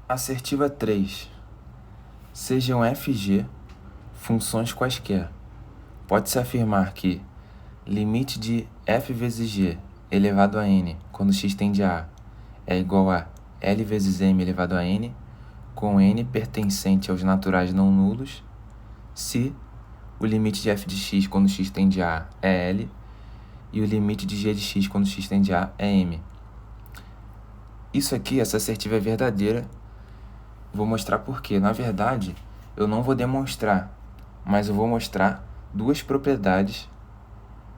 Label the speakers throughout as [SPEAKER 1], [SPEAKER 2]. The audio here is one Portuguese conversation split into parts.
[SPEAKER 1] Assertiva 3. Sejam f e g funções quaisquer. Pode-se afirmar que limite de f vezes g elevado a n quando x tende a é igual a L vezes m elevado a n, com n pertencente aos naturais não nulos, se o limite de f de x quando x tende a é L e o limite de g de x quando x tende a é m. Isso aqui, essa assertiva é verdadeira. Vou mostrar por quê. Na verdade, eu não vou demonstrar, mas eu vou mostrar duas propriedades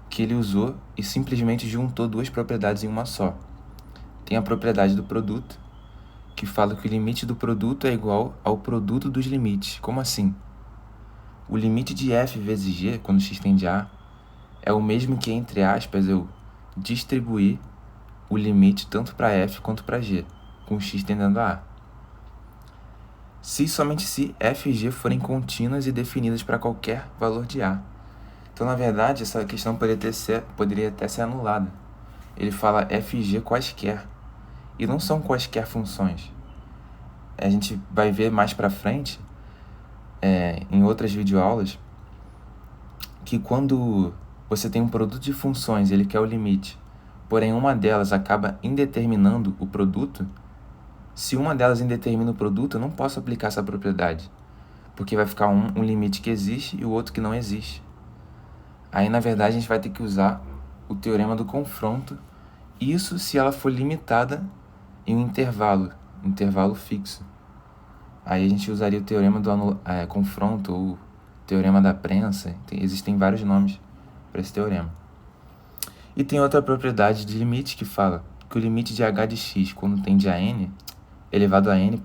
[SPEAKER 1] que ele usou e simplesmente juntou duas propriedades em uma só. Tem a propriedade do produto, que fala que o limite do produto é igual ao produto dos limites. Como assim? O limite de f vezes g, quando x tende a, é o mesmo que, entre aspas, eu distribuir o limite tanto para f quanto para g, com x tendendo a. Se somente se f e g forem contínuas e definidas para qualquer valor de a. Então, na verdade, essa questão poderia até ser anulada. Ele fala f e g quaisquer, e não são quaisquer funções. A gente vai ver mais para frente, em outras videoaulas, que quando você tem um produto de funções e ele quer o limite, porém uma delas acaba indeterminando o produto, se uma delas indetermina o produto, eu não posso aplicar essa propriedade, porque vai ficar um limite que existe e o outro que não existe. Aí, na verdade, a gente vai ter que usar o teorema do confronto, isso se ela for limitada em um intervalo fixo. Aí a gente usaria o teorema do confronto ou teorema da prensa. Existem vários nomes para esse teorema. E tem outra propriedade de limite que fala que o limite de h de x quando tende a n, elevado a n,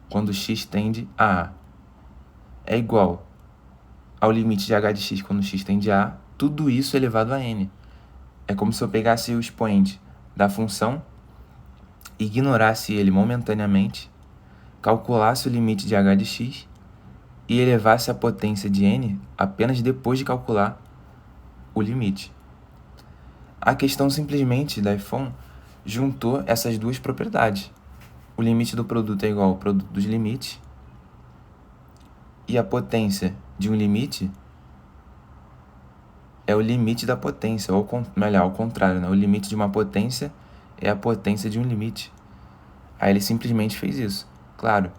[SPEAKER 1] quando x tende a a, é igual ao limite de h de x quando x tende a, tudo isso elevado a n. É como se eu pegasse o expoente da função, ignorasse ele momentaneamente, calculasse o limite de h de x e elevasse a potência de n apenas depois de calcular o limite. A questão simplesmente da iPhone juntou essas duas propriedades. O limite do produto é igual ao produto dos limites e a potência de um limite é o limite da potência, ou melhor, ao contrário, né? O limite de uma potência é a potência de um limite. Aí ele simplesmente fez isso. Claro,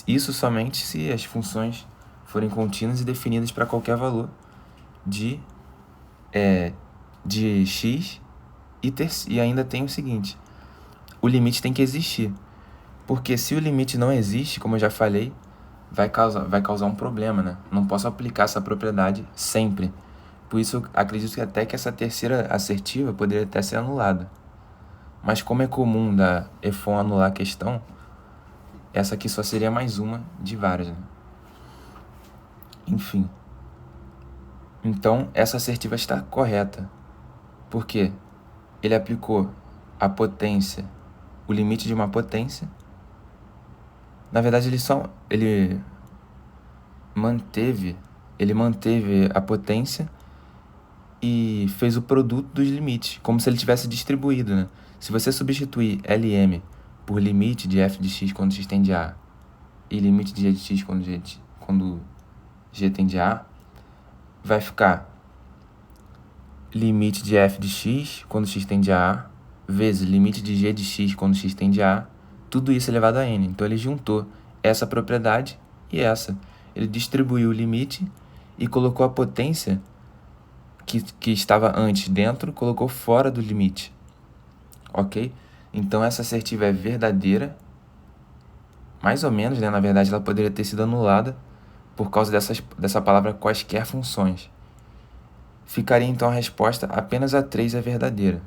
[SPEAKER 1] isso somente se as funções forem contínuas e definidas para qualquer valor de x, e ainda tem o seguinte: o limite tem que existir. Porque se o limite não existe, como eu já falei, vai causar um problema, né? Não posso aplicar essa propriedade sempre. Por isso, eu acredito que até que essa terceira assertiva poderia até ser anulada. Mas como é comum da EFON anular a questão, essa aqui só seria mais uma de várias, né? Enfim. Então, essa assertiva está correta. Por quê? Ele aplicou a potência, o limite de uma potência. Na verdade, ele manteve a potência e fez o produto dos limites, como se ele tivesse distribuído, né? Se você substituir Lm por limite de f de x quando x tende a e limite de g de x quando g tende a, vai ficar limite de f de x quando x tende a vezes limite de g de x quando x tende a, tudo isso elevado a n. Então ele juntou essa propriedade e essa. Ele distribuiu o limite e colocou a potência que estava antes dentro, colocou fora do limite. Ok? Então essa assertiva é verdadeira. Mais ou menos, né? Na verdade, ela poderia ter sido anulada por causa dessa palavra quaisquer funções. Ficaria então a resposta: apenas a 3 é verdadeira.